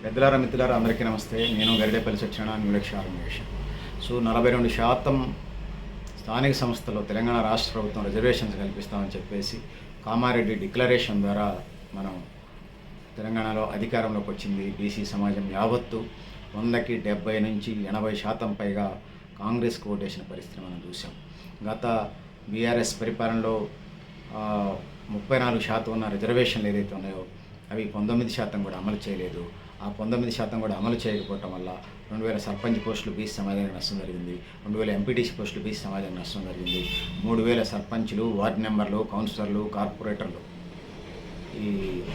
పెద్దలారా మిత్రులారా అందరికీ నమస్తే. నేను గరిడేపల్లి సత్యనారాయణ న్యూలక్ష ఆర్గనైజేషన్. సో 42% స్థానిక సంస్థలో తెలంగాణ రాష్ట్ర ప్రభుత్వం రిజర్వేషన్స్ కల్పిస్తామని చెప్పేసి కామారెడ్డి డిక్లరేషన్ ద్వారా మనం తెలంగాణలో అధికారంలోకి వచ్చింది. బీసీ సమాజం యావత్తు 100కి 70 నుంచి 80% పైగా కాంగ్రెస్కి ఓటేసిన పరిస్థితి మనం చూసాం. గత బీఆర్ఎస్ పరిపాలనలో 34% ఉన్న రిజర్వేషన్లు ఏదైతే ఉన్నాయో అవి 19% కూడా అమలు చేయలేదు. ఆ 19% కూడా అమలు చేయకపోవటం వల్ల 2000 సర్పంచ్ పోస్టులు బీసీ సమాజానికి నష్టం జరిగింది, 2000 ఎంపీటీసీ పోస్టులు బీసీ సమాజానికి నష్టం జరిగింది, 3000 సర్పంచులు, వార్డు మెంబర్లు, కౌన్సిలర్లు, కార్పొరేటర్లు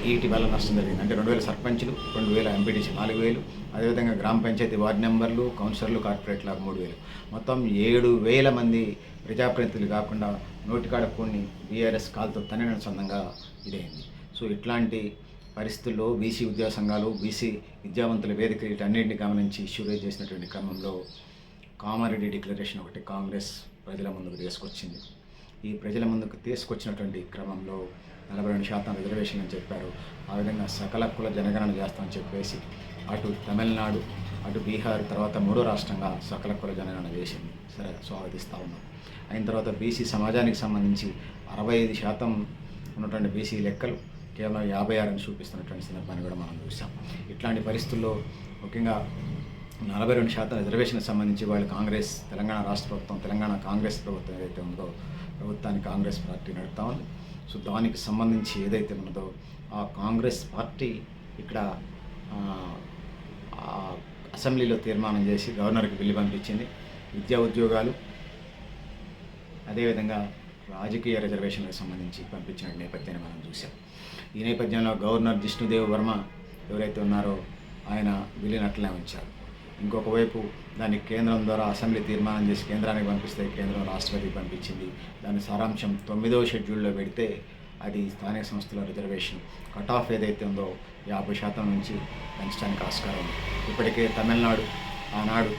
వీటి వల్ల నష్టం జరిగింది. అంటే 2000 సర్పంచులు, 2000 ఎంపీటీసీ 4000, అదేవిధంగా గ్రామ పంచాయతీ వార్డు మెంబర్లు, కౌన్సిలర్లు, కార్పొరేటర్లు 3000, మొత్తం 7000 మంది ప్రజాప్రతినిధులు కాకుండా నోటికాడ కొన్ని బీఆర్ఎస్ కాలుతో తనిన సొంతంగా ఇదైంది. సో ఇట్లాంటి పరిస్థితుల్లో బీసీ ఉద్యోగ సంఘాలు, బీసీ విద్యావంతుల వేదిక వీటన్నింటిని గమనించి ఇష్యూ రేజ్ చేసినటువంటి క్రమంలో కామారెడ్డి డిక్లరేషన్ ఒకటి కాంగ్రెస్ ప్రజల ముందుకు తీసుకొచ్చింది. ఈ ప్రజల ముందుకు తీసుకొచ్చినటువంటి క్రమంలో 42% రిజర్వేషన్ అని చెప్పారు. ఆ విధంగా సకల కుల జనగణన చేస్తామని చెప్పేసి అటు తమిళనాడు, అటు బీహార్, తర్వాత మూడో రాష్ట్రంగా సకల కుల జనగణన చేసింది. సరే, స్వాగతిస్తూ ఉన్నాం. అయిన తర్వాత బీసీ సమాజానికి సంబంధించి 65% ఉన్నటువంటి బీసీ లెక్కలు కేవలం 56 చూపిస్తున్నటువంటి సందర్భాన్ని కూడా మనం చూసాం. ఇట్లాంటి పరిస్థితుల్లో ముఖ్యంగా 42% రిజర్వేషన్కి సంబంధించి వాళ్ళు కాంగ్రెస్, తెలంగాణ రాష్ట్ర ప్రభుత్వం, తెలంగాణ కాంగ్రెస్ ప్రభుత్వం ఏదైతే ఉందో ప్రభుత్వాన్ని కాంగ్రెస్ పార్టీ నడుపుతా ఉంది. సో దానికి సంబంధించి ఏదైతే ఉన్నదో ఆ కాంగ్రెస్ పార్టీ ఇక్కడ అసెంబ్లీలో తీర్మానం చేసి గవర్నర్కి బిల్లు పంపించింది. విద్యా ఉద్యోగాలు అదేవిధంగా రాజకీయ రిజర్వేషన్లకు సంబంధించి పంపించిన నేపథ్యాన్ని మనం చూసాం. ఈ నేపథ్యంలో గవర్నర్ జిష్ణుదేవ్ వర్మ ఎవరైతే ఉన్నారో ఆయన బిల్లుని అట్లనే ఉంచారు. ఇంకొక వైపు దాన్ని కేంద్రం ద్వారా అసెంబ్లీ తీర్మానం చేసి కేంద్రానికి పంపిస్తే కేంద్రం రాష్ట్రపతికి పంపించింది. దాని సారాంశం 9వ షెడ్యూల్లో పెడితే అది స్థానిక సంస్థల రిజర్వేషన్ కట్ ఆఫ్ ఏదైతే ఉందో 50% నుంచి పెంచడానికి ఆస్కారం ఉంది. ఇప్పటికే తమిళనాడు ఆనాడు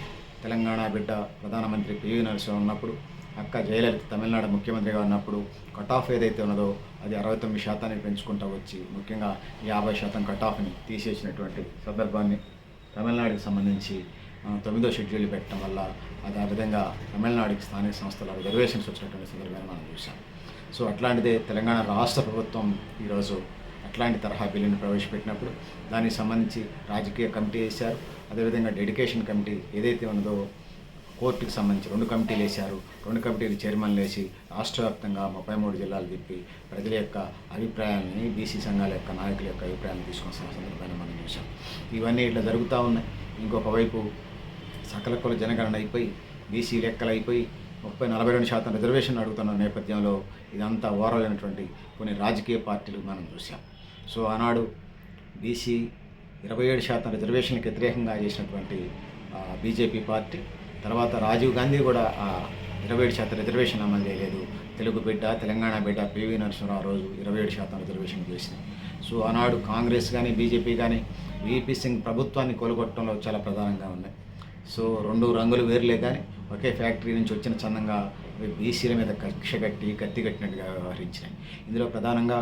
తెలంగాణ బిడ్డ ప్రధానమంత్రి పివి నరసింహ ఉన్నప్పుడు, అక్క జయలలిత తమిళనాడు ముఖ్యమంత్రిగా ఉన్నప్పుడు కట్ ఆఫ్ ఏదైతే ఉన్నదో అది 69% పెంచుకుంటూ వచ్చి ముఖ్యంగా 50% కట్ ఆఫ్ని తీసేసినటువంటి సందర్భాన్ని తమిళనాడుకి సంబంధించి 9వ షెడ్యూల్ పెట్టడం వల్ల అది ఆ విధంగా తమిళనాడుకి స్థానిక సంస్థల రిజర్వేషన్స్ వచ్చినటువంటి సందర్భాన్ని మనం చూసాం. సో అట్లాంటిదే తెలంగాణ రాష్ట్ర ప్రభుత్వం ఈరోజు అట్లాంటి తరహా బిల్లుని ప్రవేశపెట్టినప్పుడు దానికి సంబంధించి రాజకీయ కమిటీ వేశారు. అదేవిధంగా డెడికేషన్ కమిటీ ఏదైతే ఉన్నదో కోర్టుకి సంబంధించి 2 కమిటీలు వేశారు. 2 కమిటీలు చైర్మన్లు వేసి రాష్ట్ర వ్యాప్తంగా 33 జిల్లాలు తిప్పి ప్రజల యొక్క అభిప్రాయాన్ని, బీసీ సంఘాల యొక్క నాయకుల యొక్క అభిప్రాయాన్ని తీసుకున్న సందర్భాన్ని మనం చూసాం. ఇవన్నీ ఇట్లా జరుగుతూ ఉన్నాయి. ఇంకొక వైపు సకల కుల జనగణన అయిపోయి బీసీ లెక్కలు అయిపోయి 42% రిజర్వేషన్ అడుగుతున్న నేపథ్యంలో ఇదంతా ఓరలైనటువంటి కొన్ని రాజకీయ పార్టీలు మనం చూసాం. సో ఆనాడు బీసీ 27% రిజర్వేషన్కి వ్యతిరేకంగా చేసినటువంటి బీజేపీ పార్టీ తర్వాత రాజీవ్ గాంధీ కూడా 27% రిజర్వేషన్ అమలు చేయలేదు. తెలుగు బిడ్డ, తెలంగాణ బిడ్డ పివి నరసింహరావు ఆ రోజు 27% రిజర్వేషన్ చేసింది. సో ఆనాడు కాంగ్రెస్ కానీ బీజేపీ కానీ వీపీ సింగ్ ప్రభుత్వాన్ని కొలగొట్టడంలో చాలా ప్రధానంగా ఉన్నాయి. సో 2 రంగులు వేరులే కానీ ఒకే ఫ్యాక్టరీ నుంచి వచ్చిన చందంగా బీసీల మీద కక్ష కట్టి కత్తి కట్టినట్టుగా వ్యవహరించినాయి. ఇందులో ప్రధానంగా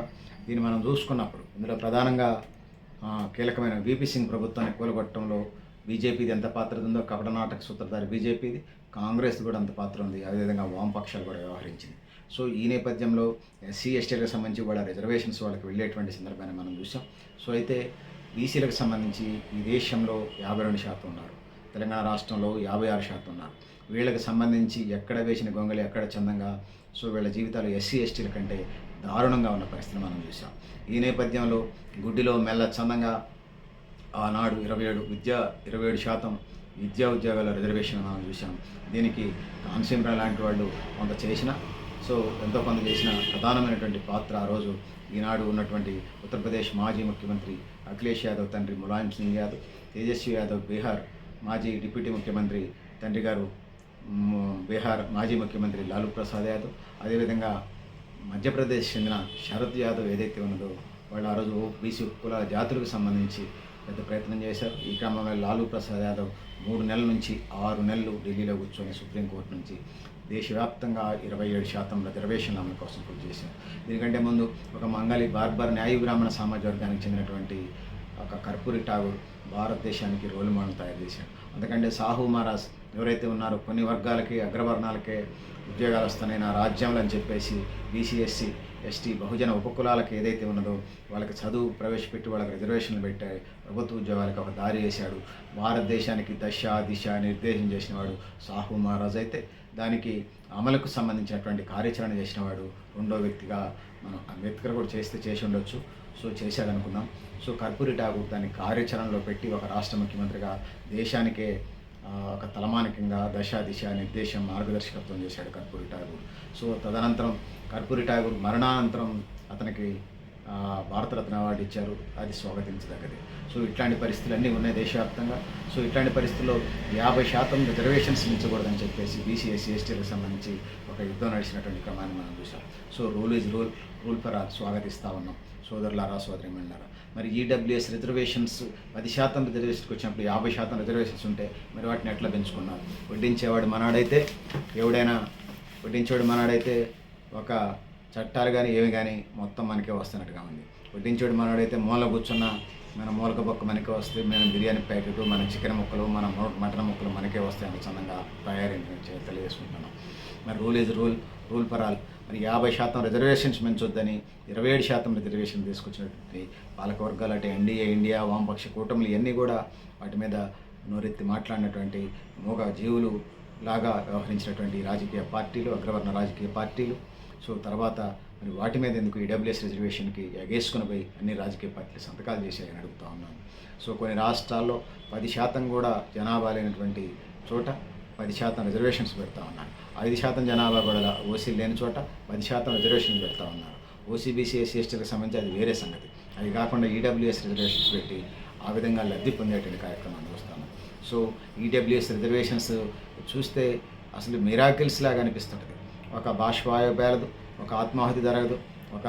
దీన్ని మనం చూసుకున్నప్పుడు ప్రధానంగా కీలకమైన వీపీ సింగ్ ప్రభుత్వాన్ని కూలగొట్టడంలో బీజేపీది ఎంత పాత్ర ఉందో కపటనాటక సూత్రధారి బీజేపీది, కాంగ్రెస్ కూడా అంత పాత్ర ఉంది. అదేవిధంగా వామపక్షాలు కూడా వ్యవహరించింది. సో ఈ నేపథ్యంలో ఎస్సీ ఎస్టీలకు సంబంధించి వాళ్ళ రిజర్వేషన్స్ వాళ్ళకి వెళ్ళేటువంటి సందర్భాన్ని మనం చూసాం. సో అయితే బీసీలకు సంబంధించి ఈ దేశంలో 52% ఉన్నారు, తెలంగాణ రాష్ట్రంలో 56% ఉన్నారు. వీళ్ళకి సంబంధించి ఎక్కడ వేసిన గొంగళి ఎక్కడ చందంగా, సో వీళ్ళ జీవితాలు ఎస్సీ ఎస్టీల కంటే దారుణంగా ఉన్న పరిస్థితిని మనం చూసాం. ఈ నేపథ్యంలో గుడ్డిలో మెల్ల చందంగా ఆనాడు 27% విద్యా ఉద్యోగాల రిజర్వేషన్ మనం చూసాం. దీనికి కాన్సీంబ్రా లాంటి వాళ్ళు కొంత చేసిన, సో ఎంతో కొంత చేసిన ప్రధానమైనటువంటి పాత్ర ఆ రోజు ఈనాడు ఉన్నటువంటి ఉత్తరప్రదేశ్ మాజీ ముఖ్యమంత్రి అఖిలేష్ యాదవ్ తండ్రి ములాయం సింగ్ యాదవ్, తేజస్వి యాదవ్ బీహార్ మాజీ డిప్యూటీ ముఖ్యమంత్రి తండ్రి గారు, బీహార్ మాజీ ముఖ్యమంత్రి లాలూ ప్రసాద్ యాదవ్, అదేవిధంగా మధ్యప్రదేశ్ చెందిన శరద్ యాదవ్ ఏదైతే ఉన్నదో వాళ్ళు ఆ రోజు బీసీ కుల జాతులకు సంబంధించి పెద్ద ప్రయత్నం చేశారు. ఈ క్రమంలో లాలూ ప్రసాద్ యాదవ్ 3 నెలల నుంచి 6 నెలలు ఢిల్లీలో కూర్చొని సుప్రీంకోర్టు నుంచి దేశవ్యాప్తంగా 27% రిజర్వేషన్ అమలు కోసం కృషి చేశారు. దీనికంటే ముందు ఒక మంగళి బార్బర్ న్యాయ బ్రాహ్మణ సామాజిక వర్గానికి చెందినటువంటి ఒక కర్పూరి ఠాగూర్ భారతదేశానికి రోల్ మోడల్ తయారు చేశాడు. అందుకంటే సాహు మహారాజ్ ఎవరైతే ఉన్నారో కొన్ని వర్గాలకి అగ్రవర్ణాలకే ఉద్యోగాలు వస్తున్నాయి నా రాజ్యంలో అని చెప్పేసి బీసీ ఎస్సీ ఎస్టీ బహుజన ఉపకులాలకు ఏదైతే ఉన్నదో వాళ్ళకి చదువు ప్రవేశపెట్టి వాళ్ళకి రిజర్వేషన్లు పెట్టాయి, ప్రభుత్వ ఉద్యోగాలకు ఒక దారి వేశాడు. భారతదేశానికి దశ దిశ నిర్దేశం చేసినవాడు సాహు మహారాజ్ అయితే దానికి అమలుకు సంబంధించినటువంటి కార్యాచరణ చేసినవాడు రెండో వ్యక్తిగా మనం అంబేద్కర్ కూడా చేసి ఉండొచ్చు. సో చేశాడు అనుకుందాం. సో కర్పూరి ఠాకూర్ దాన్ని కార్యాచరణలో పెట్టి ఒక రాష్ట్ర ముఖ్యమంత్రిగా దేశానికే ఒక తలమానికంగా దశ దిశ నిర్దేశం మార్గదర్శకత్వం చేశాడు కర్పూరి ఠాకూర్. సో తదనంతరం కర్పూరి ఠాకూర్ మరణానంతరం అతనికి భారతరత్న అవార్డు ఇచ్చారు, అది స్వాగతించదగ్గది. సో ఇట్లాంటి పరిస్థితులు అన్నీ ఉన్నాయి దేశవ్యాప్తంగా. సో ఇట్లాంటి పరిస్థితుల్లో 50% రిజర్వేషన్స్ మించకూడదని చెప్పేసి బీసీ ఎస్సీ ఎస్టీలకు సంబంధించి ఒక యుద్ధం నడిచినటువంటి క్రమాన్ని మనం చూసాం. So rule is rule for all స్వాగతిస్తూ ఉన్నాం సోదరులారా సోదరిమణులారా. మరి ఈడబ్ల్యూఎస్ రిజర్వేషన్స్ 10% రిజర్వేషన్కి వచ్చినప్పుడు 50% రిజర్వేషన్స్ ఉంటే మరి వాటిని ఎట్లా పెంచుకున్నారు? వడ్డించేవాడు మనాడైతే ఒక చట్టాలు కానీ ఏమి కానీ మొత్తం మనకే వస్తున్నట్టుగా ఉంది. వడ్డించేవాడు మనవాడైతే మూల కూర్చున్న మన మూలక బొక్క మనకే వస్తే, మన బిర్యానీ ప్యాకెట్, మన చికెన్ ముక్కలు, మన మటన్ ముక్కలు మనకే వస్తాయని చందంగా తెలియజేసుకుంటున్నాం. మరి rule is rule for all. మరి 50% రిజర్వేషన్స్ పెంచొద్దని 27% రిజర్వేషన్ తీసుకొచ్చినటువంటి పాలకవర్గాలు అంటే ఎన్డీఏ, ఇండియా, వామపక్ష కూటములు ఇవన్నీ కూడా వాటి మీద నోరెత్తి మాట్లాడినటువంటి మూగ జీవులు లాగా వ్యవహరించినటువంటి రాజకీయ పార్టీలు, అగ్రవర్ణ రాజకీయ పార్టీలు. సో తర్వాత మరి వాటి మీద ఎందుకు ఈడబ్ల్యూఎస్ రిజర్వేషన్కి ఎగేసుకుని పోయి అన్ని రాజకీయ పార్టీలు సంతకాలు చేశాయని అడుగుతూ ఉన్నాను. సో కొన్ని రాష్ట్రాల్లో 10% కూడా జనాభా లేనటువంటి చోట 10% రిజర్వేషన్స్ పెడతా ఉన్నారు. 5% జనాభా కూడా ఓసీ లేని చోట 10% రిజర్వేషన్ పెడతా ఉన్నారు. ఓసీబీసీ ఎస్సీ ఎస్టీలకు సంబంధించి అది వేరే సంగతి. అది కాకుండా ఈడబ్ల్యూఎస్ రిజర్వేషన్స్ పెట్టి ఆ విధంగా లబ్ధి పొందేటువంటి కార్యక్రమాన్ని చూస్తాను. సో ఈడబ్ల్యూఎస్ రిజర్వేషన్స్ చూస్తే అసలు మిరాకిల్స్ లాగా అనిపిస్తుంటుంది. ఒక బాష్పాయ పేలదు, ఒక ఆత్మాహుతి జరగదు, ఒక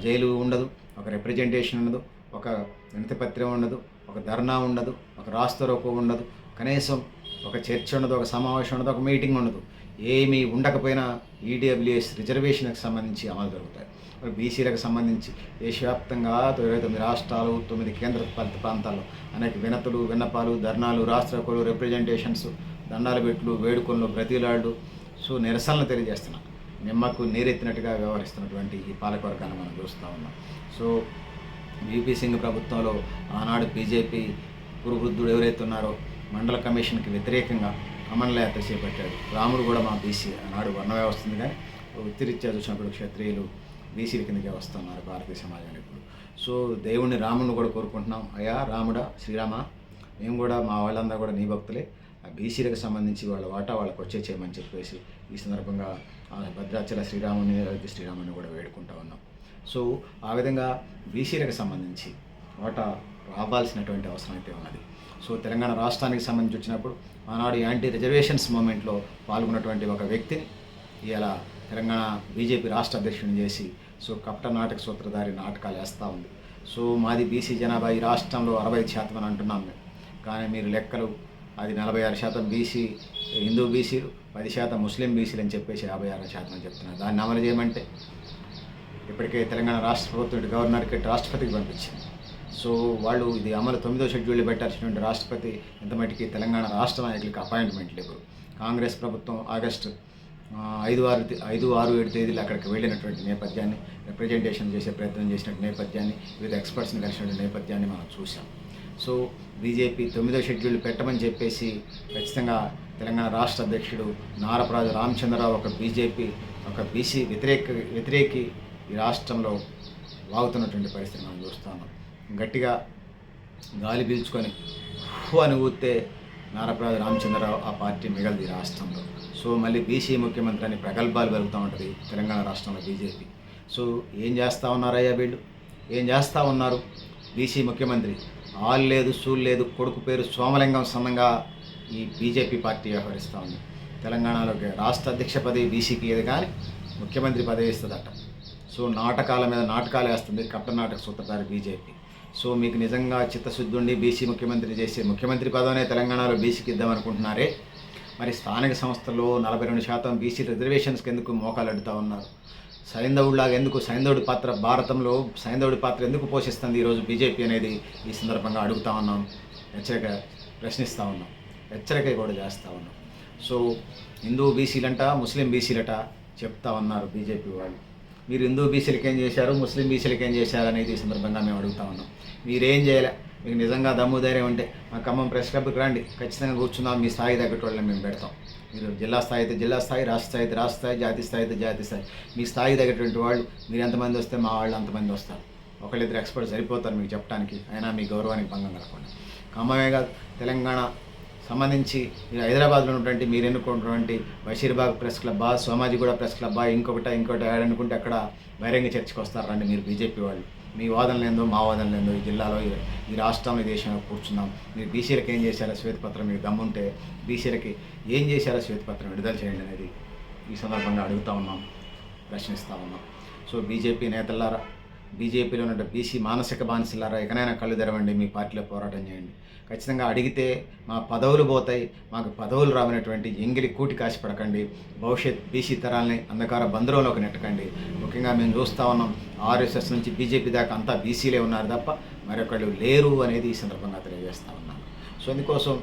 జైలు ఉండదు, ఒక రిప్రజెంటేషన్ ఉండదు, ఒక వినతిపత్రం ఉండదు, ఒక ధర్నా ఉండదు, ఒక రాస్తారోకో ఉండదు, కనీసం ఒక చర్చ ఉండదు, ఒక సమావేశం ఉండదు, ఒక మీటింగ్ ఉండదు. ఏమీ ఉండకపోయినా ఈడబ్ల్యూఎస్ రిజర్వేషన్కి సంబంధించి అమలు జరుగుతాయి. బీసీలకు సంబంధించి దేశవ్యాప్తంగా 29 రాష్ట్రాలు, 9 కేంద్రపాలిత ప్రాంతాల్లో అనేక వినతులు, విన్నపాలు, ధర్నాలు, రాష్ట్రోకోలు, రిప్రజెంటేషన్స్, దండాల బెట్లు, వేడుకలు, బ్రతిలాళ్ళు, సో నిరసనలు తెలియజేస్తున్నాం. నిమ్మకు నీరెత్తినట్టుగా వ్యవహరిస్తున్నటువంటి ఈ పాలకవర్గాన్ని మనం చూస్తూ ఉన్నాం. సో వీపీ సింగ్ ప్రభుత్వంలో ఆనాడు బీజేపీ పురువృద్ధుడు ఎవరైతే ఉన్నారో మండల కమిషన్కి వ్యతిరేకంగా అమన్ యాత్ర చేపట్టాడు. రాముడు కూడా మా బీసీ ఆనాడు వర్ణ వ్యవస్థ ఉంది, కానీ వృత్తిరీత్యా చూసినప్పుడు క్షత్రియులు బీసీల కిందకే వస్తున్నారు భారతీయ సమాజంలో ఇప్పుడు. సో దేవుణ్ణి రాముడిని కూడా కోరుకుంటున్నాం, అయ్యా రాముడా శ్రీరామ, మేము కూడా మా వాళ్ళందరూ కూడా నీ భక్తులే, ఆ బీసీలకు సంబంధించి వాళ్ళ వాటా వాళ్ళకి వచ్చే చేయమని చెప్పేసి ఈ సందర్భంగా భద్రాచల శ్రీరాముని కూడా వేడుకుంటా ఉన్నాం. సో ఆ విధంగా బీసీలకు సంబంధించి వాటా రావాల్సినటువంటి అవసరం అయితే ఉన్నది. సో తెలంగాణ రాష్ట్రానికి సంబంధించి వచ్చినప్పుడు ఆనాడు యాంటీ రిజర్వేషన్స్ మూమెంట్లో పాల్గొన్నటువంటి ఒక వ్యక్తిని ఇలా తెలంగాణ బీజేపీ రాష్ట్ర అధ్యక్షుడిని చేసి సో కపట నాటక సూత్రధారి నాటకాలు వేస్తూ ఉంది. సో మాది బీసీ జనాభా ఈ రాష్ట్రంలో 65% అని అంటున్నాం మేము, కానీ మీరు లెక్కలు అది 46% బీసీ హిందూ బీసీలు, 10% ముస్లిం బీసీలు అని చెప్పేసి 56% అని చెప్తున్నారు. దాన్ని అమలు చేయమంటే ఇప్పటికే తెలంగాణ రాష్ట్ర ప్రభుత్వం గవర్నర్కి రాష్ట్రపతికి పంపించింది. సో వాళ్ళు ఇది అమలు 9వ షెడ్యూల్లో పెట్టాల్సినటువంటి రాష్ట్రపతి ఇంత మటుకి తెలంగాణ రాష్ట్ర నాయకులకి అపాయింట్మెంట్లు ఇవ్వరు. కాంగ్రెస్ ప్రభుత్వం ఆగస్టు 5, 6, 7 తేదీలు అక్కడికి వెళ్ళినటువంటి నేపథ్యాన్ని, రిప్రజెంటేషన్ చేసే ప్రయత్నం చేసినటువంటి నేపథ్యాన్ని, వివిధ ఎక్స్పర్ట్స్ని కలిసినటువంటి నేపథ్యాన్ని మనం చూసాం. సో బీజేపీ 9వ షెడ్యూల్ పెట్టమని చెప్పేసి ఖచ్చితంగా తెలంగాణ రాష్ట్ర అధ్యక్షుడు నారపరాజు రామచంద్రరావు ఒక బీజేపీ ఒక బీసీ వ్యతిరేకి ఈ రాష్ట్రంలో వాగుతున్నటువంటి పరిస్థితి మనం చూస్తాము. గట్టిగా గాలి పీల్చుకొని అని ఊస్తే నారపరాజు రామచంద్రరావు ఆ పార్టీ మిగలది రాష్ట్రంలో. సో మళ్ళీ బీసీ ముఖ్యమంత్రి అని ప్రగల్భాలు వెళ్తూ ఉంటుంది తెలంగాణ రాష్ట్రంలో బీజేపీ. సో ఏం చేస్తూ ఉన్నారయ్యా వీళ్ళు, ఏం చేస్తూ ఉన్నారు? బీసీ ముఖ్యమంత్రి ఆలు లేదు, సూలు లేదు, కొడుకు పేరు సోమలింగం సన్నంగా ఈ బీజేపీ పార్టీ వ్యవహరిస్తూ ఉంది. తెలంగాణలోకి రాష్ట్ర అధ్యక్ష పదవి బీసీకి ఏది కానీ ముఖ్యమంత్రి పదవి ఇస్తుందట. సో నాటకాల మీద నాటకాలు వేస్తుంది కపట నాటక సూత్రధారి బీజేపీ. సో మీకు నిజంగా చిత్తశుద్ధి ఉండి బీసీ ముఖ్యమంత్రి చేసే ముఖ్యమంత్రి పదవినే తెలంగాణలో బీసీకి ఇద్దామనుకుంటున్నారే, మరి స్థానిక సంస్థల్లో 42% బీసీ రిజర్వేషన్స్కి ఎందుకు మోకాలు అడుగుతూ ఉన్నారు? సైంధవుడిలాగా ఎందుకు, సైంధవుడి పాత్ర భారతంలో సైంధవుడి పాత్ర ఎందుకు పోషిస్తుంది ఈరోజు బీజేపీ అనేది ఈ సందర్భంగా అడుగుతా ఉన్నాం. హెచ్చరిక ప్రశ్నిస్తూ ఉన్నాం, హెచ్చరిక కూడా చేస్తూ ఉన్నాం. సో హిందూ బీసీలంట, ముస్లిం బీసీలట చెప్తా ఉన్నారు బీజేపీ వాళ్ళు. మీరు హిందూ బీసీలకి ఏం చేశారు, ముస్లిం బీసీలకి ఏం చేశారు అనేది ఈ సందర్భంగా మేము అడుగుతా ఉన్నాం. మీరేం చేయలే. మీకు నిజంగా దమ్ము ధైర్యం ఉంటే మా ఖమ్మం ప్రెస్ క్లబ్కి రండి, ఖచ్చితంగా కూర్చుందాం. మీ స్థాయి తగ్గట్టు వాళ్ళని మేము పెడతాం. మీరు జిల్లా స్థాయి అయితే జిల్లా స్థాయి, రాష్ట్ర స్థాయి అయితే రాష్ట్ర స్థాయి, జాతీయ స్థాయి అయితే జాతీయ స్థాయి, మీ స్థాయి తగ్గటువంటి వాళ్ళు మీరు ఎంతమంది వస్తే మా వాళ్ళు అంతమంది వస్తారు. ఒకళ్ళిద్దరు ఎక్స్పర్ట్ సరిపోతారు మీకు చెప్పడానికి, అయినా మీ గౌరవానికి భంగం కలగకుండా. ఖమ్మమే కాదు, తెలంగాణ సంబంధించి మీరు హైదరాబాద్లో ఉన్నటువంటి మీరు ఎన్నుకున్నటువంటి బషీర్బాగ్ ప్రెస్ క్లబ్బా, సోమాజిగూడ ప్రెస్ క్లబ్బా, ఇంకోటి అనుకుంటే అక్కడ బహిరంగ చర్చకు వస్తారు రండి మీరు బీజేపీ వాళ్ళు. మీ వాదనలు ఏందో మా వాదనలు ఏందో, ఈ జిల్లాలో ఈ రాష్ట్రంలో ఈ దేశంలో కూర్చున్నాం. మీరు బీసీలకు ఏం చేశారో శ్వేతపత్రం మీకు దమ్ముంటే బీసీలకి ఏం చేశారో శ్వేతపత్రం విడుదల చేయండి అనేది ఈ సందర్భంగా అడుగుతూ ఉన్నాం, ప్రశ్నిస్తూ ఉన్నాం. సో బీజేపీ నేతలారా, బీజేపీలో ఉన్న బీసీ మానసిక బానిసలారా, ఎకనైనా కళ్ళు తెరవండి, మీ పార్టీలో పోరాటం చేయండి. ఖచ్చితంగా అడిగితే మా పదవులు పోతాయి, మాకు పదవులు రావనటువంటి ఎంగిలి కూటి కాసి పడకండి. భవిష్యత్ బీసీ తరాలని అంధకార బంధురంలోకి నెట్టకండి. ముఖ్యంగా మేము చూస్తూ ఉన్నాం, ఆర్ఎస్ఎస్ నుంచి బీజేపీ దాకా అంతా బీసీలే ఉన్నారు తప్ప మరొకళ్ళు లేరు అనేది ఈ సందర్భంగా తెలియజేస్తూ ఉన్నాను. సో అందుకోసం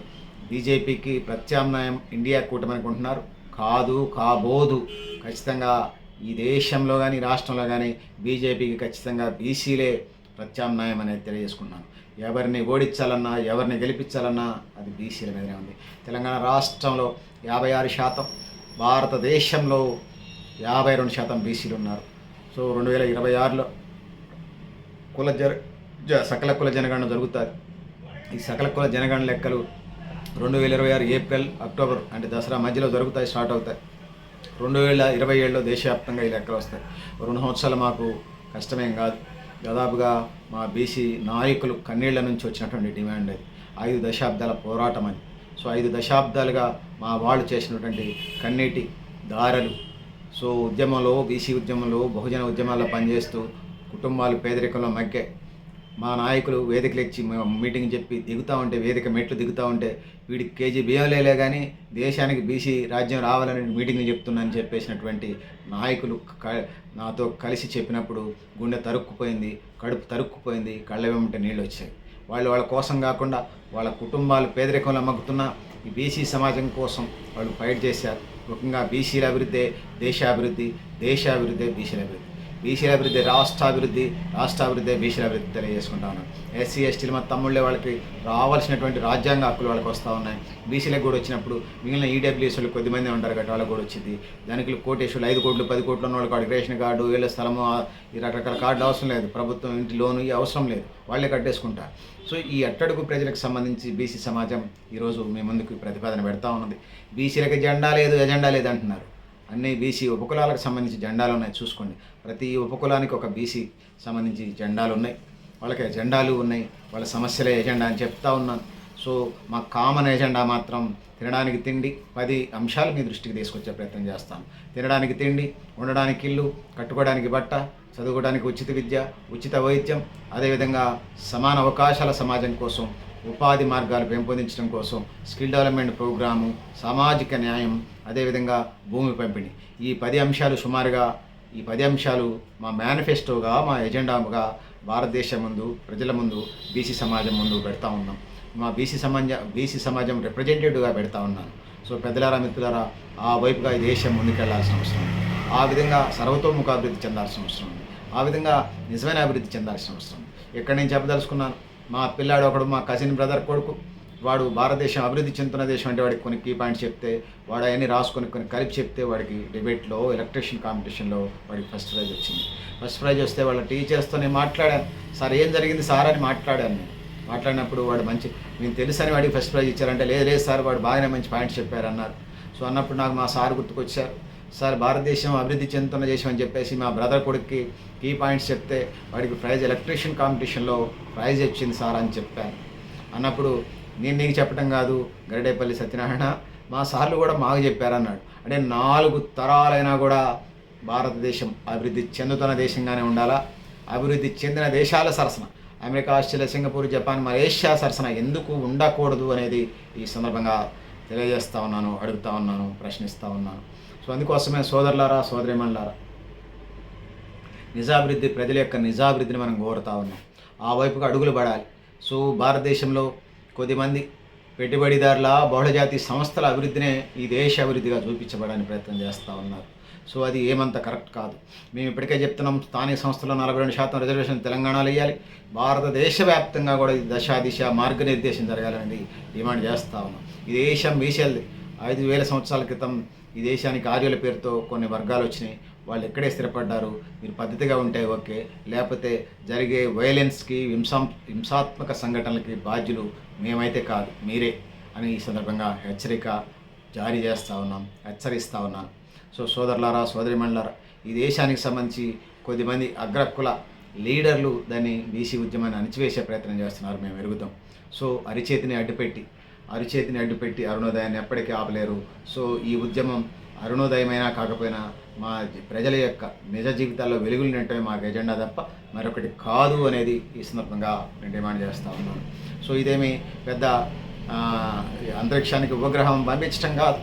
బీజేపీకి ప్రత్యామ్నాయం ఇండియా కూటమి అనుకుంటున్నారు, కాదు కాబోదు. ఖచ్చితంగా ఈ దేశంలో కానీ రాష్ట్రంలో కానీ బీజేపీకి ఖచ్చితంగా బీసీలే ప్రత్యామ్నాయం అనేది తెలియజేసుకున్నాను. ఎవరిని ఓడించాలన్నా, ఎవరిని గెలిపించాలన్నా అది బీసీల మీదనే ఉంది. తెలంగాణ రాష్ట్రంలో 56%, భారతదేశంలో 52% బీసీలు ఉన్నారు. సో 2026లో సకల కుల జనగణన జరుగుతుంది. ఈ సకల కుల జనగణన లెక్కలు 2026 ఏప్రిల్, అక్టోబర్ అంటే దసరా మధ్యలో జరుగుతాయి, స్టార్ట్ అవుతాయి. 2027లో దేశవ్యాప్తంగా ఈ లెక్కలు వస్తాయి. 2 సంవత్సరాలు మాకు కష్టమేం కాదు. దాదాపుగా మా బీసీ నాయకులు కన్నీళ్ల నుంచి వచ్చినటువంటి డిమాండ్ అది. 5 దశాబ్దాల పోరాటం అది. సో 5 దశాబ్దాలుగా మా వాళ్ళు చేసినటువంటి కన్నీటి దారలు. సో ఉద్యమంలో, బీసీ ఉద్యమంలో, బహుజన ఉద్యమాల్లో పనిచేస్తూ కుటుంబాలు పేదరికంలో మగ్గే మా నాయకులు వేదికలు ఇచ్చి మీటింగ్ చెప్పి దిగుతూ ఉంటే, వేదిక మెట్లు దిగుతూ ఉంటే, వీడికి కేజీ బియ్యం లేలే కానీ దేశానికి బీసీ రాజ్యం రావాలని మీటింగ్ చెప్తున్నానని చెప్పేసినటువంటి నాయకులు నాతో కలిసి చెప్పినప్పుడు గుండె తరుక్కుపోయింది, కడుపు తరుక్కుపోయింది, కళ్ళ వెంబట నీళ్ళు వచ్చాయి. వాళ్ళ కోసం కాకుండా వాళ్ళ కుటుంబాలు పేదరికంలో మగ్గుతున్న ఈ బీసీ సమాజం కోసం వాళ్ళు ఫైట్ చేశారు. ముఖ్యంగా బీసీల అభివృద్ధి దేశాభివృద్ధి, దేశాభివృద్ధి బీసీల అభివృద్ధి, బీసీల అభివృద్ధి రాష్ట్రాభివృద్ధి, రాష్ట్రాభివృద్ధి బీసీల అభివృద్ధి తెలియజేసుకుంటా ఉన్నాను. ఎస్సీ ఎస్టీలు మా తమ్ముళ్ళే వాళ్ళకి రావాల్సినటువంటి రాజ్యాంగ హక్కులు వాళ్ళకి వస్తూ ఉన్నాయి. బీసీలకు కూడా వచ్చినప్పుడు మిగిలిన ఈడబ్ల్యూఎస్లు కొద్దిమంది ఉంటారు కాబట్టి వాళ్ళకి కూడా వచ్చింది. దానికి కోటేశ్వరులు 5 కోట్లు 10 కోట్లు ఉన్న వాళ్ళకి వాడికి రేషన్ కార్డు, వీళ్ళ స్థలము, ఈ రకరకాల కార్డులు అవసరం లేదు, ప్రభుత్వం ఇంటి లోను ఈ అవసరం లేదు, వాళ్ళే కట్టేసుకుంటారు. సో ఈ అట్టడుగు ప్రజలకు సంబంధించి బీసీ సమాజం ఈరోజు మీ ముందుకు ప్రతిపాదన పెడతా ఉన్నది. బీసీలకు జెండా లేదు, ఎజెండా లేదు అంటున్నారు. అన్ని బీసీ ఉపకులాలకు సంబంధించి జెండాలు ఉన్నాయి, చూసుకోండి. ప్రతి ఉపకులానికి ఒక బీసీ సంబంధించి జెండాలు ఉన్నాయి, వాళ్ళకి ఎజెండాలు ఉన్నాయి, వాళ్ళ సమస్యలే ఎజెండా అని చెప్తా ఉన్నాను. సో మా కామన్ ఎజెండా మాత్రం తినడానికి తిండి, 10 అంశాలు మీ దృష్టికి తీసుకొచ్చే ప్రయత్నం చేస్తాను. తినడానికి తిండి, ఉండడానికి ఇల్లు, కట్టుకోవడానికి బట్ట, చదువుకోవడానికి ఉచిత విద్య, ఉచిత వైద్యం, అదేవిధంగా సమాన అవకాశాల సమాజం కోసం, ఉపాధి మార్గాలు పెంపొందించడం కోసం స్కిల్ డెవలప్మెంట్ ప్రోగ్రాము, సామాజిక న్యాయం, అదేవిధంగా భూమి పంపిణీ. ఈ 10 అంశాలు సుమారుగా, ఈ 10 అంశాలు మా మేనిఫెస్టోగా, మా ఎజెండాగా భారతదేశం ముందు, ప్రజల ముందు, బీసీ సమాజం ముందు పెడతా ఉన్నాం. మా బీసీ సమాజం రిప్రజెంటేటివ్గా పెడతా ఉన్నాను. సో పెద్దలారా, మిత్రులారా, ఆ వైపుగా ఈ దేశం ముందుకెళ్లాల్సిన అవసరం ఉంది. ఆ విధంగా సర్వతోముఖ అభివృద్ధి చెందాల్సిన అవసరం ఉంది. ఆ విధంగా నిజమైన అభివృద్ధి చెందాల్సిన అవసరం ఉంది. ఇక్కడ నేను చెప్పదలుచుకున్నాను, మా పిల్లాడు ఒకడు, మా కజిన్ బ్రదర్ కొడుకు, వాడు భారతదేశం అభివృద్ధి చెందుతున్న దేశం అంటే వాడికి కొన్ని కీ పాయింట్స్ చెప్తే, వాడు అవన్నీ రాసుకొని కొన్ని కలిపి చెప్తే, వాడికి డిబేట్లో ఎలక్ట్రీషియన్ కాంపిటీషన్లో వాడికి ఫస్ట్ ప్రైజ్ వచ్చింది. ఫస్ట్ ప్రైజ్ వస్తే వాళ్ళ టీచర్స్తో నేను మాట్లాడాను. సార్ ఏం జరిగింది సార్ అని మాట్లాడాను. నేను మాట్లాడినప్పుడు వాడు మంచి, నేను తెలుసని వాడికి ఫస్ట్ ప్రైజ్ ఇచ్చారంటే, లేదు సార్ వాడు బాగానే మంచి పాయింట్స్ చెప్పారన్నారు. సో అన్నప్పుడు నాకు మా సార్ గుర్తుకొచ్చారు. సార్ భారతదేశం అభివృద్ధి చెందుతున్న దేశం అని చెప్పేసి మా బ్రదర్ కొడుక్కి కీ పాయింట్స్ చెప్తే వాడికి ప్రైజ్ ఎలక్ట్రీషియన్ కాంపిటీషన్లో ప్రైజ్ వచ్చింది సార్ అని చెప్పాను. అన్నప్పుడు నేను నీకు చెప్పడం కాదు గరిడేపల్లి సత్యనారాయణ, మా సార్లు కూడా మాకు చెప్పారన్నాడు. అంటే 4 తరాలైనా కూడా భారతదేశం అభివృద్ధి చెందుతున్న దేశంగానే ఉండాలా, అభివృద్ధి చెందిన దేశాల సరసన America, Australia, Singapore, Japan, Malaysia సరసన ఎందుకు ఉండకూడదు అనేది ఈ సందర్భంగా తెలియజేస్తూ ఉన్నాను, అడుగుతూ ఉన్నాను, ప్రశ్నిస్తూ ఉన్నాను. సో అందుకోసమే సోదరులారా, సోదరీమణులారా, నిజాభివృద్ధి, ప్రజల యొక్క నిజాభివృద్ధిని మనం కోరుతూ ఉన్నాం. ఆ వైపుగా అడుగులు పడాలి. సో భారతదేశంలో కొద్దిమంది పెట్టుబడిదారుల బహుళజాతి సంస్థల అభివృద్ధినే ఈ దేశ అభివృద్ధిగా చూపించబడడానికి ప్రయత్నం చేస్తూ ఉన్నారు. సో అది ఏమంత కరెక్ట్ కాదు. మేము ఇప్పటికే చెప్తున్నాం, స్థానిక సంస్థల్లో 42% రిజర్వేషన్ తెలంగాణలో ఇవ్వాలి, భారతదేశ వ్యాప్తంగా కూడా ఇది దిశ మార్గనిర్దేశం జరగాలనేది డిమాండ్ చేస్తూ ఉన్నాం. ఈ దేశం మీసేల్ది. 5,000 సంవత్సరాల క్రితం ఈ దేశానికి ఆర్యుల పేరుతో కొన్ని వర్గాలు వచ్చినాయి. వాళ్ళు ఎక్కడే స్థిరపడ్డారు. మీరు పద్ధతిగా ఉంటే ఓకే, లేకపోతే జరిగే వైలెన్స్కి హింసాత్మక సంఘటనలకి బాధ్యులు మేమైతే కాదు, మీరే అని ఈ సందర్భంగా హెచ్చరిస్తూ ఉన్నాను. సో సోదరులారా, సోదరిమణులారా, ఈ దేశానికి సంబంధించి కొద్దిమంది అగ్రకుల లీడర్లు దాన్ని బీసీ ఉద్యమాన్ని అణిచివేసే ప్రయత్నం చేస్తున్నారు, మేము ఎరుగుతాం. సో అరిచేతిని అడ్డుపెట్టి అరుణోదయాన్ని ఎప్పటికీ ఆపలేరు. సో ఈ ఉద్యమం అరుణోదయమైనా కాకపోయినా మా ప్రజల యొక్క నిజ జీవితాల్లో వెలుగులు నింపడమే మాకు ఎజెండా తప్ప మరొకటి కాదు అనేది ఈ సందర్భంగా నేను డిమాండ్ చేస్తూ ఉన్నాను. సో ఇదేమి పెద్ద అంతరిక్షానికి ఉపగ్రహం పంపించడం కాదు.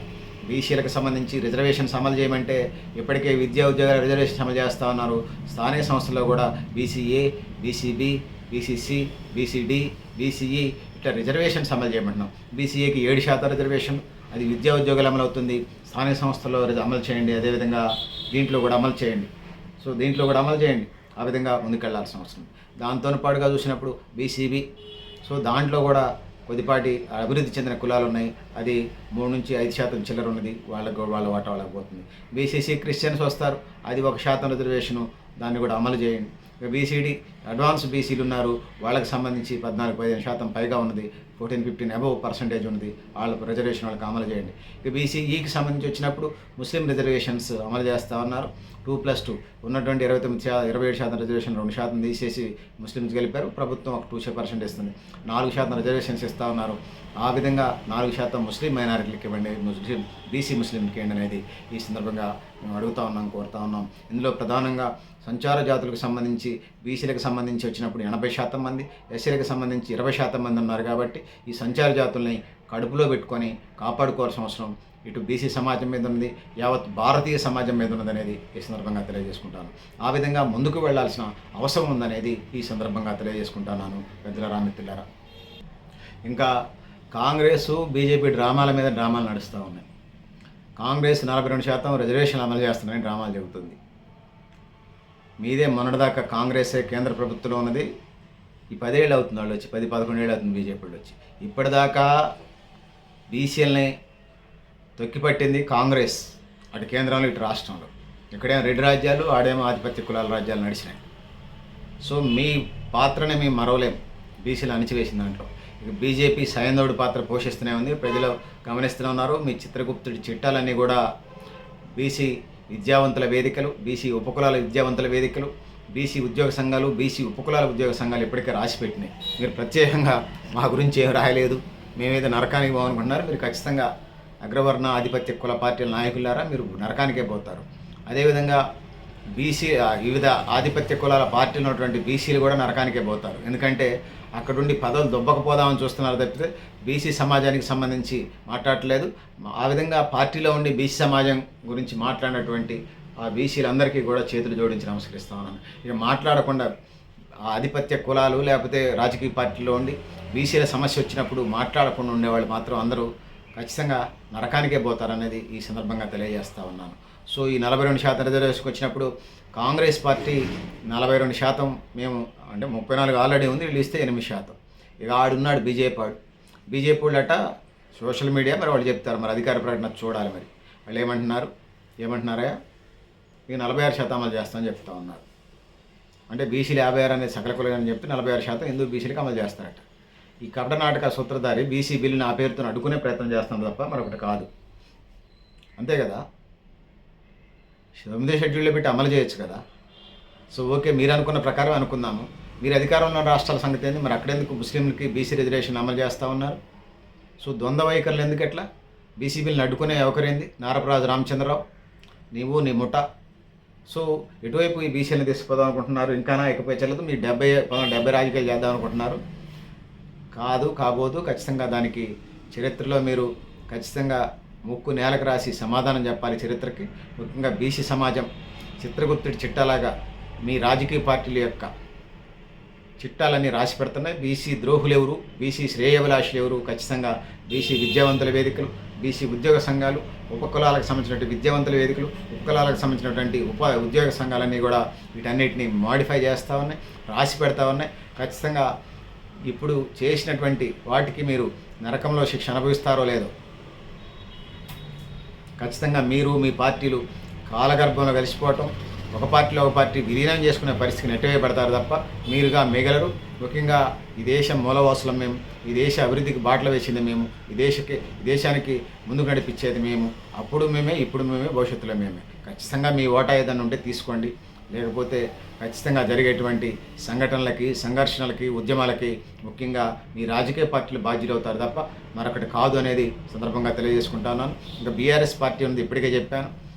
బీసీలకు సంబంధించి రిజర్వేషన్స్ అమలు చేయమంటే ఇప్పటికే విద్యా ఉద్యోగాల రిజర్వేషన్ అమలు చేస్తూ ఉన్నారు. స్థానిక సంస్థల్లో కూడా BCA, BCB, BCC, BCD, BCE ఇట్లా రిజర్వేషన్స్ అమలు చేయమంటున్నాం. బీసీఏకి 7% రిజర్వేషన్, అది విద్యా ఉద్యోగాలు అమలు అవుతుంది. స్థానిక సంస్థల్లో అమలు చేయండి, అదేవిధంగా దీంట్లో కూడా అమలు చేయండి. సో దీంట్లో కూడా అమలు చేయండి. ఆ విధంగా ముందుకెళ్లాల్సిన అవసరం. దాంతో పాటుగా చూసినప్పుడు బీసీబీ, సో దాంట్లో కూడా కొద్దిపాటి అభివృద్ధి చెందిన కులాలు ఉన్నాయి. అది 3 నుంచి 5% చిల్లర ఉన్నది, వాళ్ళ వాటా వాళ్ళకి పోతుంది. బీసీసీ క్రిస్టియన్స్ వస్తారు, అది 1% రిజర్వేషను, దాన్ని కూడా అమలు చేయండి. ఇక బీసీడీ అడ్వాన్స్ బీసీలు ఉన్నారు, వాళ్ళకి సంబంధించి 14-15% పైగా ఉన్నది, 14-15 అబవ్ పర్సెంటేజ్ ఉన్నది, వాళ్ళకు రిజర్వేషన్ వాళ్ళకి అమలు చేయండి. ఇక బీసీఈకి సంబంధించి వచ్చినప్పుడు ముస్లిం రిజర్వేషన్స్ అమలు చేస్తూ ఉన్నారు. 2+2 ఉన్నటువంటి 27% రిజర్వేషన్ 2% తీసేసి ముస్లిమ్స్ గెలిపారు. ప్రభుత్వం ఒక 2% ఇస్తుంది, 4% రిజర్వేషన్స్ ఇస్తూ ఉన్నారు. ఆ విధంగా 4% ముస్లిం మైనారిటీలకు ఇవ్వండి, బీసీ ముస్లింకి ఇవ్వండి అనేది ఈ సందర్భంగా మేము అడుగుతూ ఉన్నాం, కోరుతూ ఉన్నాం. ఇందులో ప్రధానంగా సంచార జాతులకు సంబంధించి బీసీలకు సంబంధించి వచ్చినప్పుడు 80% మంది, ఎస్సీలకు సంబంధించి 20% మంది ఉన్నారు. కాబట్టి ఈ సంచార జాతుల్ని కడుపులో పెట్టుకొని కాపాడుకోవాల్సిన అవసరం ఇటు బీసీ సమాజం మీద ఉంది, యావత్ భారతీయ సమాజం మీద ఉన్నదనేది ఈ సందర్భంగా తెలియజేసుకుంటాను. ఆ విధంగా ముందుకు వెళ్లాల్సిన అవసరం ఉందనేది ఈ సందర్భంగా తెలియజేసుకుంటున్నాను. పెద్దలారా, మిత్రులారా, ఇంకా కాంగ్రెసు బీజేపీ డ్రామాలు నడుస్తూ ఉన్నాయి. కాంగ్రెస్ 42% రిజర్వేషన్ అమలు చేస్తున్నారని డ్రామాలు చెబుతుంది. మీదే మొన్నటిదాకా కాంగ్రెసే కేంద్ర ప్రభుత్వంలో ఉన్నది. ఈ 10 ఏళ్ళు అవుతుంది వాళ్ళు వచ్చి, 10-11 ఏళ్ళు అవుతుంది బీజేపీ వాళ్ళు వచ్చి. ఇప్పటిదాకా బీసీఎల్ని తొక్కిపట్టింది కాంగ్రెస్, అటు కేంద్రంలో ఇటు రాష్ట్రంలో. ఇక్కడేమో రెడ్డి రాజ్యాలు, ఆడేమో ఆధిపత్య కులాల రాజ్యాలు నడిచినాయి. సో మీ పాత్రని మేము మరవలేం, బీసీలు అణిచివేసిన దాంట్లో. ఇక బీజేపీ సైంధవుడి పాత్ర పోషిస్తూనే ఉంది, ప్రజలు గమనిస్తూనే ఉన్నారు. మీ చిత్రగుప్తుడి చిట్టాలన్నీ కూడా బీసీ విద్యావంతుల వేదికలు, బీసీ ఉపకులాల విద్యావంతుల వేదికలు, బీసీ ఉద్యోగ సంఘాలు, బీసీ ఉపకులాల ఉద్యోగ సంఘాలు ఇప్పటికే రాసిపెట్టినాయి. మీరు ప్రత్యేకంగా మా గురించి ఏం రాయలేదు, మేమేదో నరకానికి పోవాలనుకుంటున్నారు. మీరు ఖచ్చితంగా అగ్రవర్ణ ఆధిపత్య కుల పార్టీల నాయకులారా, మీరు నరకానికే పోతారు. అదేవిధంగా బీసీ వివిధ ఆధిపత్య కులాల పార్టీలు ఉన్నటువంటి బీసీలు కూడా నరకానికే పోతారు. ఎందుకంటే అక్కడుండి పదవులు దొబ్బకపోదామని చూస్తున్నారు తప్పితే బీసీ సమాజానికి సంబంధించి మాట్లాడట్లేదు. ఆ విధంగా పార్టీలో ఉండి బీసీ సమాజం గురించి మాట్లాడినటువంటి ఆ బీసీలందరికీ కూడా చేతులు జోడించి నమస్కరిస్తా ఉన్నాను. ఇక మాట్లాడకుండా ఆధిపత్య కులాలు లేకపోతే రాజకీయ పార్టీలో ఉండి బీసీల సమస్య వచ్చినప్పుడు మాట్లాడకుండా ఉండేవాళ్ళు మాత్రం అందరూ ఖచ్చితంగా నరకానికే పోతారనేది ఈ సందర్భంగా తెలియజేస్తూ ఉన్నాను. సో ఈ 42% రిజర్వేషన్కి వచ్చినప్పుడు కాంగ్రెస్ పార్టీ 42%, మేము అంటే 34 ఆల్రెడీ ఉంది, వీళ్ళు ఇస్తే 8%. ఇక ఆడున్నాడు బీజేపీ వాళ్ళట సోషల్ మీడియా, మరి వాళ్ళు చెప్తారు, మరి అధికార ప్రకటన చూడాలి. మరి వాళ్ళు ఏమంటున్నారా, ఇక 46% అమలు చేస్తామని చెప్తా ఉన్నారు. అంటే బీసీలు 56 అనేది సకల కులని చెప్పి 46% హిందూ బీసీలకు అమలు చేస్తారట. ఈ కర్ణాటక సూత్రధారి బీసీ బిల్లుని ఆ పేరుతో అడ్డుకునే ప్రయత్నం చేస్తాం తప్ప మరొకటి కాదు. అంతే కదా, 9వ షెడ్యూల్లో పెట్టి అమలు చేయొచ్చు కదా. సో ఓకే, మీరు అనుకున్న ప్రకారం అనుకుందాము. మీరు అధికారంలో ఉన్న రాష్ట్రాల సంగతి ఏంది, మరి అక్కడెందుకు ముస్లింలకి బీసీ రిజర్వేషన్ అమలు చేస్తూ ఉన్నారు? సో ద్వంద్వ వైఖరులు ఎందుకు? ఎట్లా బీసీ బిల్లుని అడ్డుకునే ఎవకరేంది? నారపరాజు రామచంద్రరావు, నీవు నీ ముఠ. సో ఎటువైపు ఈ బీసీలను తీసుకుపోదాం అనుకుంటున్నారు? ఇంకానా ఎక్కువ చెల్లదు. మీరు 70 రాజకీయాలు చేద్దాం అనుకుంటున్నారు. కాబోదు. ఖచ్చితంగా దానికి చరిత్రలో మీరు ఖచ్చితంగా ముక్కు నేలకు రాసి సమాధానం చెప్పాలి చరిత్రకి. ముఖ్యంగా బీసీ సమాజం చిత్రగుప్తుడి చిట్టలాగా మీ రాజకీయ పార్టీల యొక్క చిట్టాలన్నీ రాసి పెడుతున్నాయి. బీసీ ద్రోహులు ఎవరు, బీసీ శ్రేయభిలాషులు ఎవరు, ఖచ్చితంగా బీసీ విద్యావంతుల వేదికలు, బీసీ ఉద్యోగ సంఘాలు, ఉపకులాలకు సంబంధించినటువంటి విద్యావంతుల వేదికలు, ఉపకులాలకు సంబంధించినటువంటి ఉద్యోగ సంఘాలన్నీ కూడా వీటన్నిటిని మాడిఫై చేస్తూ ఉన్నాయి, రాసి పెడతా ఉన్నాయి. ఖచ్చితంగా ఇప్పుడు చేసినటువంటి వాటికి మీరు నరకంలో శిక్ష అనుభవిస్తారో లేదో, ఖచ్చితంగా మీరు మీ పార్టీలు కాలగర్భంలో కలిసిపోవటం, ఒక పార్టీలో ఒక పార్టీ విలీనం చేసుకునే పరిస్థితికి నెట్టవేయబడతారు తప్ప మీరుగా మిగలరు. ముఖ్యంగా ఈ దేశం మూలవాసులం మేము, ఈ దేశ అభివృద్ధికి బాటలు వేసింది మేము, ఈ దేశానికి ముందుకు నడిపించేది మేము. అప్పుడు మేమే, ఇప్పుడు మేమే, భవిష్యత్తులో మేమే. ఖచ్చితంగా మీ ఓటా ఏదన్నా ఉంటే తీసుకోండి, లేకపోతే ఖచ్చితంగా జరిగేటువంటి సంఘటనలకి, సంఘర్షణలకి, ఉద్యమాలకి ముఖ్యంగా మీ రాజకీయ పార్టీలు బాధ్యులు అవుతారు తప్ప మరొకటి కాదు అనేది సందర్భంగా తెలియజేసుకుంటున్నాను. ఇంకా బీఆర్ఎస్ పార్టీ ఉంది, ఇప్పటికే చెప్పాను,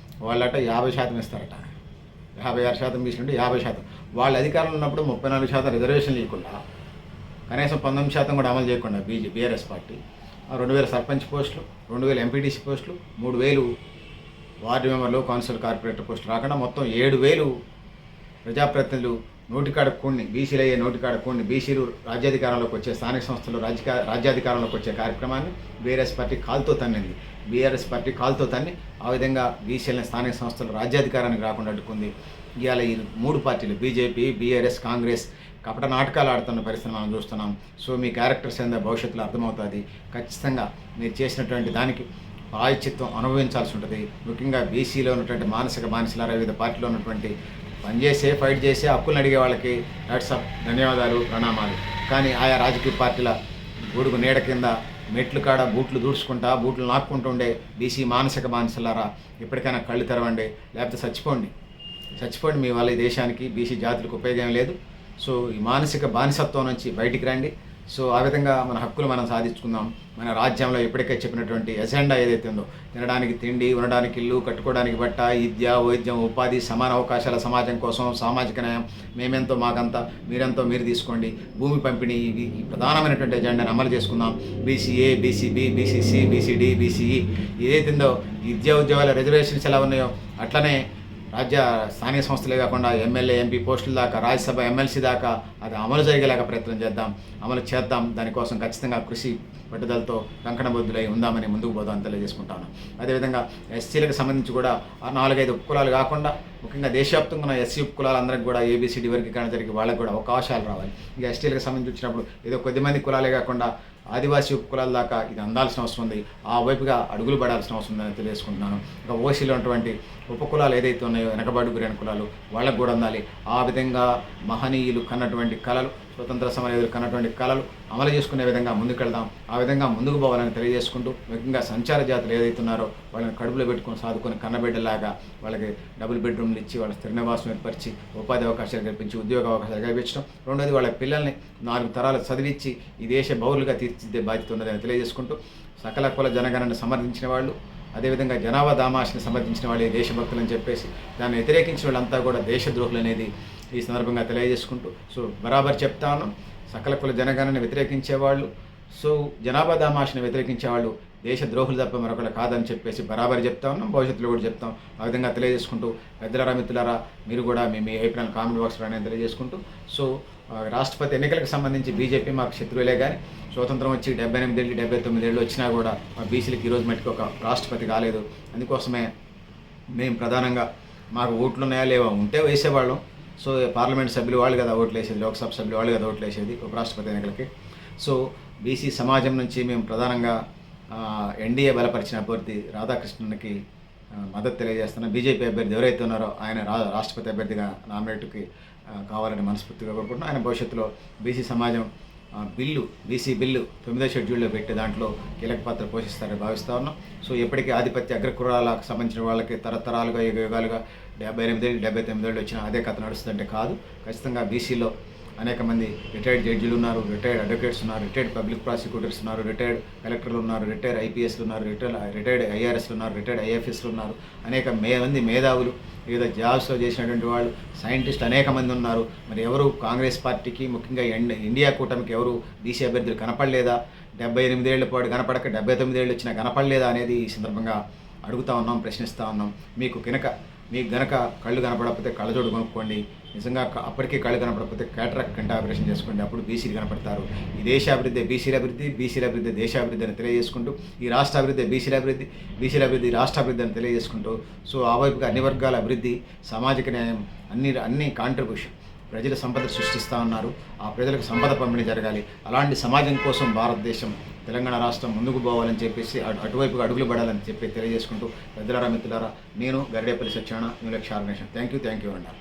వాళ్ళట 50% ఇస్తారట. 56% తీసుకుంటే 50%. వాళ్ళ అధికారంలో ఉన్నప్పుడు 34% రిజర్వేషన్ లేకుండా, కనీసం 19% కూడా అమలు చేయకుండా బీఆర్ఎస్ పార్టీ 2000 సర్పంచ్ పోస్టులు, 2000 ఎంపీటీసీ పోస్టులు, 3000 వార్డు మెంబర్లు, కౌన్సిల్, కార్పొరేటర్ పోస్టులు రాకుండా మొత్తం 7000 ప్రజాప్రతినిధులు నోటికాడకూడిని, బీసీలు అయ్యే నోటికాడకూడిని, బీసీలు రాజ్యాధికారంలోకి వచ్చే, స్థానిక సంస్థలు రాజ్యాధికారంలోకి వచ్చే కార్యక్రమాన్ని బీఆర్ఎస్ పార్టీ కాలుతో తన్నింది. బీఆర్ఎస్ పార్టీ కాలుతో తన్ని ఆ విధంగా బీసీలని స్థానిక సంస్థలు రాజ్యాధికారానికి రాకుండా అడ్డుకుంది. ఇవాళ ఈ 3 పార్టీలు బీజేపీ, బీఆర్ఎస్, కాంగ్రెస్ కపట నాటకాలు ఆడుతున్న పరిస్థితిని మనం చూస్తున్నాం. సో మీ క్యారెక్టర్స్ ఏందో భవిష్యత్తులో అర్థమవుతుంది. ఖచ్చితంగా మీరు చేసినటువంటి దానికి ప్రాయశ్చిత్తం అనుభవించాల్సి ఉంటుంది. ముఖ్యంగా బీసీలో ఉన్నటువంటి మానసిక బానిసలారా వివిధ పార్టీలో ఉన్నటువంటి పనిచేసే, ఫైట్ చేసే, హక్కులను అడిగే వాళ్ళకి వాట్సాప్ ధన్యవాదాలు, ప్రణామాలు. కానీ ఆయా రాజకీయ పార్టీల గొడుగు నీడ కింద మెట్లు కాడ బూట్లు దూడ్చుకుంటా, బూట్లు నాక్కుంటుండే బీసీ మానసిక బానిసలారా ఇప్పటికైనా కళ్ళు తెరవండి, లేకపోతే చచ్చిపోండి. మీ వల్ల ఈ దేశానికి, బీసీ జాతులకు ఉపయోగం లేదు. సో ఈ మానసిక బానిసత్వం నుంచి బయటికి రండి. సో ఆ విధంగా మన హక్కులు మనం సాధించుకుందాం. మన రాజ్యంలో ఇప్పటికే చెప్పినటువంటి ఎజెండా ఏదైతే ఉందో, తినడానికి తిండి, ఉండడానికి ఇల్లు, కట్టుకోవడానికి బట్ట, విద్య, వైద్యం, ఉపాధి, సమాన అవకాశాల సమాజం కోసం, సామాజిక న్యాయం, మేమెంతో మాకంతా, మీరెంతో మీరు తీసుకోండి, భూమి పంపిణీ, ఇవి ఈ ప్రధానమైనటువంటి ఎజెండాను అమలు చేసుకుందాం. BCA, BCB, BCC, BCD, BCE ఏదైతుందో విద్యా ఉద్యోగాల రిజర్వేషన్స్ ఎలా ఉన్నాయో అట్లనే స్థానిక సంస్థలే కాకుండా ఎమ్మెల్యే, ఎంపీ పోస్టుల దాకా, రాజ్యసభ, ఎమ్మెల్సీ దాకా అది అమలు జరిగేలాగా ప్రయత్నం చేద్దాం. దానికోసం ఖచ్చితంగా కృషి పట్టుదలతో కంకణబద్ధులై ఉందామని ముందుకు పోదామని తెలియజేసుకుంటాను. అదేవిధంగా ఎస్సీలకు సంబంధించి కూడా 4-5 ఉపకులాలు కాకుండా ముఖ్యంగా దేశవ్యాప్తంగా ఉన్న ఎస్సీ ఉపకులాలందరికీ కూడా ఏబీసీడీ వర్గీకరణ జరిగి వాళ్ళకి కూడా అవకాశాలు రావాలి. ఇక ఎస్టీలకు సంబంధించి వచ్చినప్పుడు ఏదో కొద్దిమంది కులాలే కాకుండా ఆదివాసీ ఉపకులాల దాకా ఇది అందాల్సిన అవసరం ఉంది, ఆ వైపుగా అడుగులు పడాల్సిన అవసరం ఉందని తెలియజేసుకుంటున్నాను. ఇంకా ఓసీలో ఉన్నటువంటి ఉపకులాలు ఏదైతే ఉన్నాయో, వెనకబాటు గురైన కులాలు, వాళ్ళకు కూడా అందాలి. ఆ విధంగా మహనీయులు కన్నటువంటి కళలు, స్వతంత్ర సమరయోధులు కన్నటువంటి కళలు అమలు చేసుకునే విధంగా ముందుకెళ్దాం. ఆ విధంగా ముందుకు పోవాలని తెలియజేసుకుంటూ, ముఖ్యంగా సంచార జాతులు ఏదైతే ఉన్నారో వాళ్ళని కడుపులో పెట్టుకొని సాదుకొని కన్నబిడ్డలాగా వాళ్ళకి డబుల్ బెడ్రూమ్లు ఇచ్చి, వాళ్ళ స్థిర నివాసం ఏర్పరిచి, ఉపాధి అవకాశాలు కల్పించి, ఉద్యోగ అవకాశాలు కల్పించడం. రెండోది వాళ్ళ పిల్లల్ని 4 తరాలు చదివించి ఈ దేశ పౌరులుగా తీర్చిదిద్దే బాధ్యత ఉన్నదని తెలియజేసుకుంటూ, సకల కుల జనగణను సమర్థించిన వాళ్ళు, అదేవిధంగా జనాభా దామాషని సమర్థించిన వాళ్ళు దేశభక్తులని చెప్పేసి దాన్ని వ్యతిరేకించిన వాళ్ళంతా కూడా దేశద్రోహులు అనేది ఈ సందర్భంగా తెలియజేసుకుంటూ, సో బరాబర్ చెప్తాను, సకల కుల జనగణని వ్యతిరేకించేవాళ్ళు, సో జనాభా దామాషని వ్యతిరేకించేవాళ్ళు దేశద్రోహులు తప్ప మరొకరు కాదని చెప్పేసి బరాబర్ చెప్తా ఉన్నాం, భవిష్యత్తులో కూడా చెప్తాం. ఆ విధంగా తెలియజేసుకుంటూ, పెద్దలారా, మిత్రులారా, మీరు కూడా మీ అభిప్రాయాలు కామెంట్ బాక్స్లో అనేది తెలియజేసుకుంటూ, సో రాష్ట్రపతి ఎన్నికలకు సంబంధించి బీజేపీ మాకు శత్రువులే, కానీ స్వతంత్రం వచ్చి 78 ఏళ్ళు 79 ఏళ్ళు వచ్చినా కూడా మా బీసీలకు ఈరోజు మట్టికి ఒక రాష్ట్రపతి కాలేదు. అందుకోసమే మేము ప్రధానంగా మాకు ఓట్లు ఉన్నాయా లేవా, ఉంటే వేసేవాళ్ళం. సో పార్లమెంట్ సభ్యులు వాళ్ళు కదా ఓట్లు వేసేది, లోక్సభ సభ్యులు వాళ్ళు కదా ఓట్లు వేసేది ఉపరాష్ట్రపతి ఎన్నికలకి. సో బీసీ సమాజం నుంచి మేము ప్రధానంగా ఎన్డీఏ బలపరిచిన అభ్యర్థి రాధాకృష్ణన్కి మద్దతు తెలియజేస్తున్నాం. బీజేపీ అభ్యర్థి ఎవరైతే ఉన్నారో ఆయన రాష్ట్రపతి అభ్యర్థిగా నామినేట్కి కావాలని మనస్ఫూర్తిగా కోరుకుంటున్నాం. ఆయన భవిష్యత్తులో బీసీ సమాజం బీసీ బిల్లు 9వ షెడ్యూల్లో పెట్టి దాంట్లో కీలక పాత్ర పోషిస్తారని భావిస్తూ ఉన్నాం. సో ఎప్పటికీ ఆధిపత్య అగ్రకులాలకు సంబంధించిన వాళ్ళకి తరతరాలుగా, యుగాలుగా 78 ఏళ్ళు 79 ఏళ్ళు వచ్చిన అదే కథ నడుస్తుందంటే కాదు. ఖచ్చితంగా బీసీలో అనేక మంది రిటైర్డ్ జడ్జిలు ఉన్నారు, రిటైర్డ్ అడ్వకేట్స్ ఉన్నారు, రిటైర్డ్ పబ్లిక్ ప్రాసిక్యూటర్స్ ఉన్నారు, రిటైర్డ్ కలెక్టర్లు ఉన్నారు, రిటైర్డ్ ఐపీఎస్లు ఉన్నారు, రిటైర్డ్ ఐఆర్ఎస్లు ఉన్నారు, రిటైర్డ్ ఐఎఫ్ఎస్లు ఉన్నారు, అనేక మంది మేధావులు, వివిధ జాబ్స్లో చేసినటువంటి వాళ్ళు, సైంటిస్టులు అనేక మంది ఉన్నారు. మరి ఎవరు కాంగ్రెస్ పార్టీకి, ముఖ్యంగా ఇండియా కూటమికి ఎవరు బీసీ అభ్యర్థులు కనపడలేదా? 78 ఏళ్ల పాటు కనపడక 79 ఏళ్ళు వచ్చినా కనపడలేదా అనేది ఈ సందర్భంగా అడుగుతూ ఉన్నాం, ప్రశ్నిస్తూ ఉన్నాం. మీకు కనుక మీకు గనక కళ్ళు కనపడకపోతే కళ్ళజోడు కొనుక్కోండి. నిజంగా అప్పటికే కళ్ళు కనపడకపోతే క్యాటరాక్ట్ కంటి ఆపరేషన్ చేసుకోండి. అప్పుడు బీసీలు కనపడతారు. ఈ దేశాభివృద్ధి బీసీల అభివృద్ధి, బీసీల అభివృద్ధి దేశాభివృద్ధి అని తెలియజేసుకుంటూ, ఈ రాష్ట్ర అభివృద్ధి బీసీల అభివృద్ధి, బీసీల అభివృద్ధి రాష్ట్ర అభివృద్ధి అని తెలియజేసుకుంటూ, సో ఆ వైపుగా అన్ని వర్గాల అభివృద్ధి, సామాజిక న్యాయం, అన్ని కాంట్రిబ్యూషన్, ప్రజల సంపద సృష్టిస్తూ ఉన్నారు. ఆ ప్రజలకు సంపద పంపిణీ జరగాలి. అలాంటి సమాజం కోసం భారతదేశం, తెలంగాణ రాష్ట్రం ముందుకు పోవాలని చెప్పేసి అటువైపుగా అడుగులు పడాలని చెప్పి తెలియజేసుకుంటూ, పెద్దలారా మిత్రులారా, నేను గరిడేపల్లి సత్యనారాయణ, న్యూ లక్ష్య ఆర్గనైజేషన్. థ్యాంక్ యూ అన్నారు.